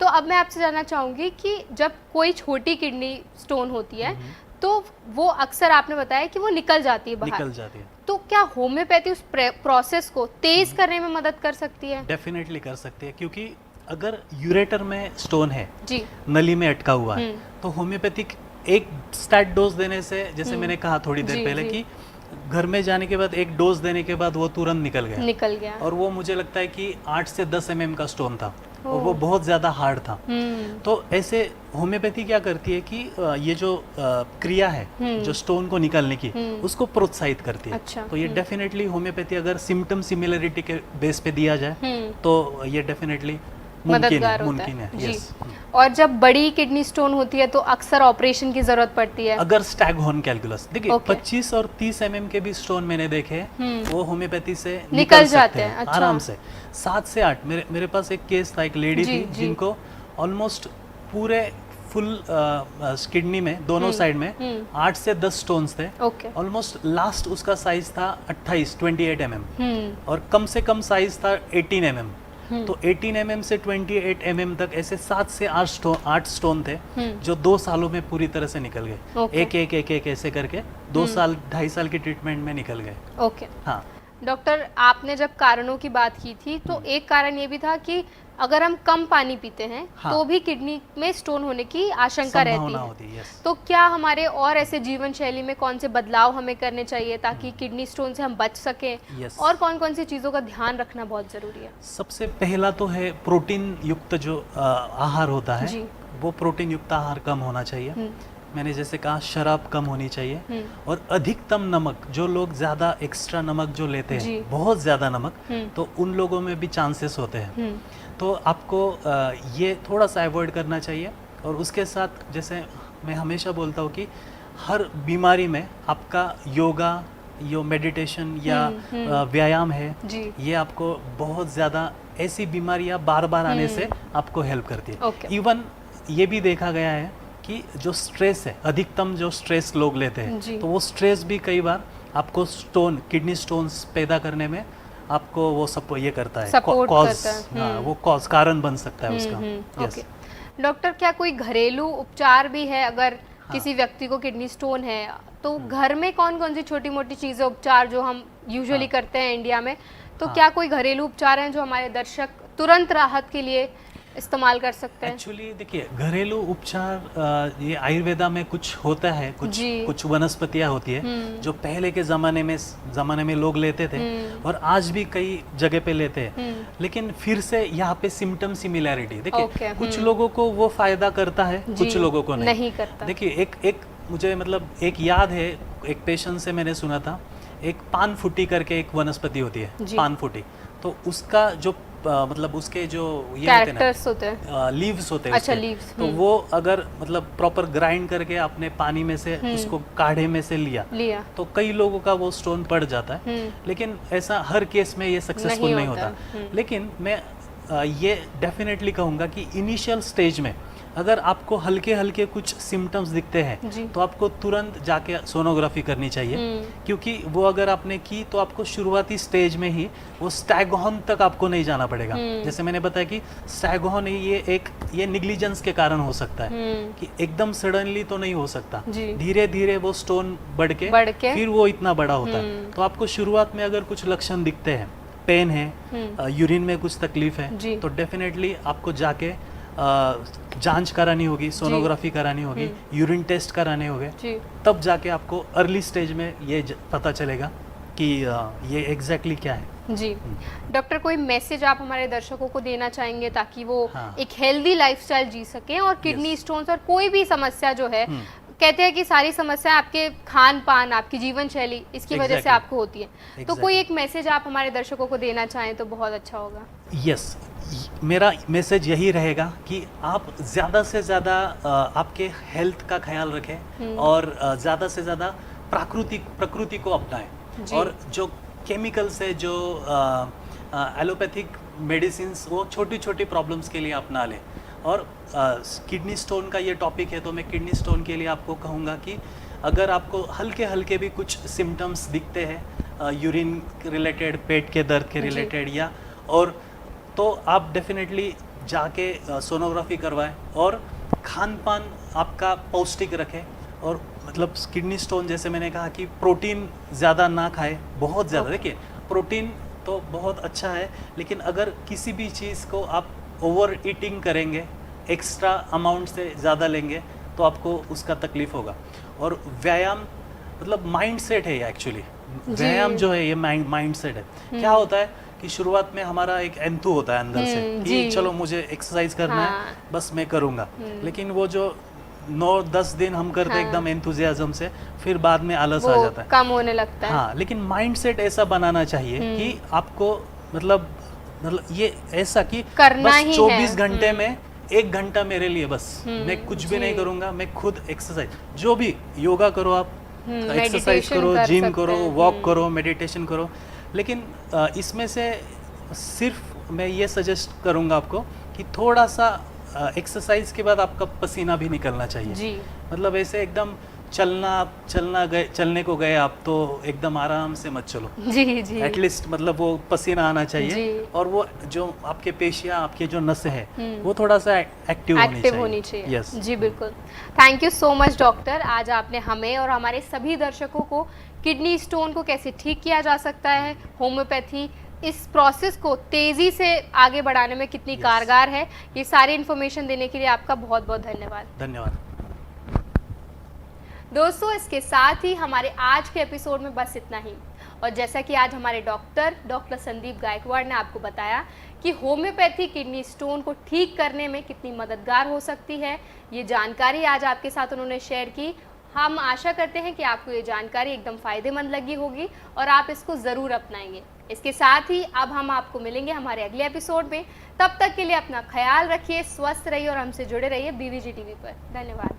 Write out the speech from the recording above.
तो अब मैं आपसे जानना चाहूँगी कि जब कोई छोटी किडनी स्टोन होती है तो वो अक्सर आपने बताया कि वो निकल जाती है बाहर, निकल जाती है। तो क्या होम्योपैथी उस प्रोसेस को तेज करने में मदद कर सकती है? डेफिनेटली कर सकती है, क्योंकि अगर यूरेटर में स्टोन है, जी। नली में अटका हुआ है, तो होम्योपैथिक एक स्टैट डोज देने से, जैसे मैंने कहा थोड़ी देर जी, पहले जी। कि घर में जाने के बाद एक डोज देने के बाद वो तुरंत निकल गया। और वो मुझे लगता है कि 8 से 10 mm का स्टोन था और वो बहुत ज़्यादा हार्ड था। तो ऐसे होम्योपैथी क्या करती है कि ये जो क्रिया है जो स्टोन को निकालने की, उसको प्रोत्साहित करती है। अच्छा। तो ये डेफिनेटली होम्योपैथी अगर सिम्टम सिमिलरिटी के बेस पे दिया जाए तो ये डेफिनेटली मददगार होता मुमकिन है। जी। यस। और जब बड़ी किडनी स्टोन होती है तो अक्सर ऑपरेशन की जरूरत पड़ती है। अगर स्टैगहॉर्न कैलकुलस देखिए, ओके। 25 और 30 mm के भी स्टोन मैंने देखे हैं, वो होम्योपैथी से निकल सकते जाते हैं हैं। अच्छा। आराम से। 7 से 8 मेरे पास एक केस था, एक लेडी जी, थी जी। जिनको ऑलमोस्ट पूरे फुल किडनी में दोनों साइड में 8 से 10 स्टोन्स थे। ओके। ऑलमोस्ट लास्ट उसका साइज था 28 mm और कम से कम साइज था 18 mm। तो 18 mm से 28 mm तक ऐसे 7 से 8 स्टोन थे जो 2 सालों में पूरी तरह से निकल गए। ओके। एक ऐसे करके 2 साल 2.5 साल की ट्रीटमेंट में निकल गए। ओके। हाँ। डॉक्टर, आपने जब कारणों की बात की थी तो एक कारण ये भी था कि अगर हम कम पानी पीते हैं हाँ। तो भी किडनी में स्टोन होने की आशंका रहती संभावना है। होती है। यस। तो क्या हमारे और ऐसे जीवन शैली में कौन से बदलाव हमें करने चाहिए ताकि किडनी स्टोन से हम बच सकें? यस। और कौन कौन सी चीज़ों का ध्यान रखना बहुत ज़रूरी है? सबसे पहला तो है प्रोटीन युक्त जो आहार होता है, जी। वो प्रोटीन युक्त आहार कम होना चाहिए। मैंने जैसे कहा, शराब कम होनी चाहिए और अधिकतम नमक, जो लोग ज़्यादा एक्स्ट्रा नमक जो लेते जी। हैं, बहुत ज़्यादा नमक, तो उन लोगों में भी चांसेस होते हैं। तो आपको ये थोड़ा सा अवॉइड करना चाहिए। और उसके साथ जैसे मैं हमेशा बोलता हूँ कि हर बीमारी में आपका योगा, यो मेडिटेशन या व्यायाम है, जी। ये आपको बहुत ज़्यादा ऐसी बीमारियां बार बार आने से आपको हेल्प करती है। ओके। इवन ये भी देखा गया है कि जो स्ट्रेस है, अधिकतम जो स्ट्रेस लोग लेते हैं, तो वो स्ट्रेस भी कई बार आपको किडनी स्टोन्स पैदा करने में आपको वो सब ये करता है, कॉज। हाँ, वो कॉज कारण बन सकता है उसका। यस। डॉक्टर, क्या कोई घरेलू उपचार भी है अगर किसी व्यक्ति को किडनी स्टोन है तो घर में कौन कौन सी छोटी मोटी चीज़ें, उपचार जो हम यूजुअली करते हैं इंडिया में, तो क्या कोई घरेलू उपचार हैं जो हमारे दर्शक तुरंत राहत के लिए इस्तेमाल कर सकते हैं? एक्चुअली देखिए, घरेलू उपचार ये आयुर्वेदा में कुछ होता है, कुछ वनस्पतियां होती है जो पहले के ज़माने में लोग लेते थे और आज भी कई जगह पे लेते हैं। लेकिन फिर से यहाँ पे सिम्टम सिमिलैरिटी देखिए, कुछ लोगों को वो फायदा करता है, कुछ लोगों को नहीं करता। देखिए, एक मुझे मतलब एक याद है, एक पेशेंट से मैंने सुना था, एक पान फुटी करके एक वनस्पति होती है, पान फुटी। तो उसका जो मतलब उसके जो ये कैरेक्टर्स होते हैं, लीव्स होते हैं। अच्छा, लीव्स। तो वो अगर मतलब प्रॉपर ग्राइंड करके अपने पानी में से उसको काढ़े में से लिया तो कई लोगों का वो स्टोन पड़ जाता है। लेकिन ऐसा हर केस में ये सक्सेसफुल नहीं होता। लेकिन मैं ये डेफिनेटली कहूँगा कि इनिशियल स्टेज में अगर आपको हल्के हल्के कुछ सिम्टम्स दिखते हैं तो आपको तुरंत जाके सोनोग्राफी करनी चाहिए, क्योंकि वो अगर आपने की तो आपको शुरुआती स्टेज में ही वो स्टैगहॉर्न तक आपको नहीं जाना पड़ेगा। जैसे मैंने बताया कि स्टैगहॉर्न ये निग्लिजेंस के कारण हो सकता है कि एकदम सडनली तो नहीं हो सकता, धीरे धीरे वो स्टोन बढ़ के फिर वो इतना बड़ा होता है। तो आपको शुरुआत में अगर कुछ लक्षण दिखते हैं, पेन है, यूरिन में कुछ तकलीफ है, तो डेफिनेटली आपको जाके जांच करानी होगी, सोनोग्राफी करानी होगी, यूरिन टेस्ट कराने होंगे, तब जाके आपको अर्ली स्टेज में ये पता चलेगा कि ये एग्जैक्टली क्या है। जी। डॉक्टर, कोई मैसेज आप हमारे दर्शकों को देना चाहेंगे ताकि वो एक हेल्दी लाइफस्टाइल जी सकें और किडनी स्टोन्स और कोई भी समस्या जो है, कहते हैं कि सारी समस्या आपके खान पान, आपकी जीवन शैली, इसकी वजह से आपको होती है, तो कोई एक मैसेज आप हमारे दर्शकों को देना चाहें तो बहुत अच्छा होगा। यस, मेरा मैसेज यही रहेगा कि आप ज़्यादा से ज़्यादा आपके हेल्थ का ख्याल रखें और ज़्यादा से ज़्यादा प्रकृति को अपनाएं। और जो केमिकल्स है, जो एलोपैथिक मेडिसिन, वो छोटी छोटी प्रॉब्लम्स के लिए अपना लें। और किडनी स्टोन का ये टॉपिक है तो मैं किडनी स्टोन के लिए आपको कहूँगा कि अगर आपको हल्के हल्के भी कुछ सिम्टम्स दिखते हैं, यूरिन रिलेटेड, पेट के दर्द के रिलेटेड, या और तो आप डेफिनेटली जाके सोनोग्राफी करवाएं और खान पान आपका पौष्टिक रखें। और मतलब किडनी स्टोन जैसे मैंने कहा कि प्रोटीन ज़्यादा ना खाए, बहुत ज़्यादा। देखिए प्रोटीन तो बहुत अच्छा है, लेकिन अगर किसी भी चीज़ को आप ओवर ईटिंग करेंगे, एक्स्ट्रा अमाउंट से ज़्यादा लेंगे, तो आपको उसका तकलीफ़ होगा। और व्यायाम मतलब माइंड सेट है ये एक्चुअली। व्यायाम जो है ये माइंड सेट है। क्या होता है कि शुरुआत में हमारा एक एंथू होता है अंदर से कि चलो मुझे एक्सरसाइज करना है, बस मैं करूँगा। लेकिन वो जो 9-10 दिन हम करते हैं एकदम एंथुजियाज्म से, फिर बाद में आलस आ जाता है, कम होने लगता है। हाँ, लेकिन माइंडसेट ऐसा बनाना चाहिए कि आपको मतलब ये ऐसा कि करना बस ही 24 घंटे में 1 घंटा मेरे लिए बस, मैं कुछ भी नहीं करूँगा, मैं खुद एक्सरसाइज, जो भी योगा करो आप, एक्सरसाइज करो, जिम करो, वॉक करो, मेडिटेशन करो। लेकिन इसमें से सिर्फ मैं ये सजेस्ट करूँगा आपको कि थोड़ा सा एक्सरसाइज के बाद आपका पसीना भी निकलना चाहिए जी। मतलब ऐसे एकदम चलने को गए आप तो एकदम आराम से मत चलो जी जी। एटलीस्ट मतलब वो पसीना आना चाहिए और वो जो आपके पेशियां, आपके जो नसें हैं वो थोड़ा सा एक्टिव होनी चाहिए। यस जी बिल्कुल। Thank you so much doctor. आज आपने हमें और हमारे सभी दर्शकों को किडनी स्टोन को कैसे ठीक किया जा सकता है, होम्योपैथी इस प्रोसेस को तेज़ी से आगे बढ़ाने में कितनी कारगर है, ये सारी इन्फॉर्मेशन देने के लिए आपका बहुत बहुत धन्यवाद। धन्यवाद दोस्तों, इसके साथ ही हमारे आज के एपिसोड में बस इतना ही। और जैसा कि आज हमारे डॉक्टर संदीप गायकवाड़ ने आपको बताया कि होम्योपैथी किडनी स्टोन को ठीक करने में कितनी मददगार हो सकती है, ये जानकारी आज आपके साथ उन्होंने शेयर की। हम आशा करते हैं कि आपको ये जानकारी एकदम फ़ायदेमंद लगी होगी और आप इसको ज़रूर अपनाएंगे। इसके साथ ही अब हम आपको मिलेंगे हमारे अगले एपिसोड में। तब तक के लिए अपना ख्याल रखिए, स्वस्थ रहिए और हमसे जुड़े रहिए BVG TV पर। धन्यवाद।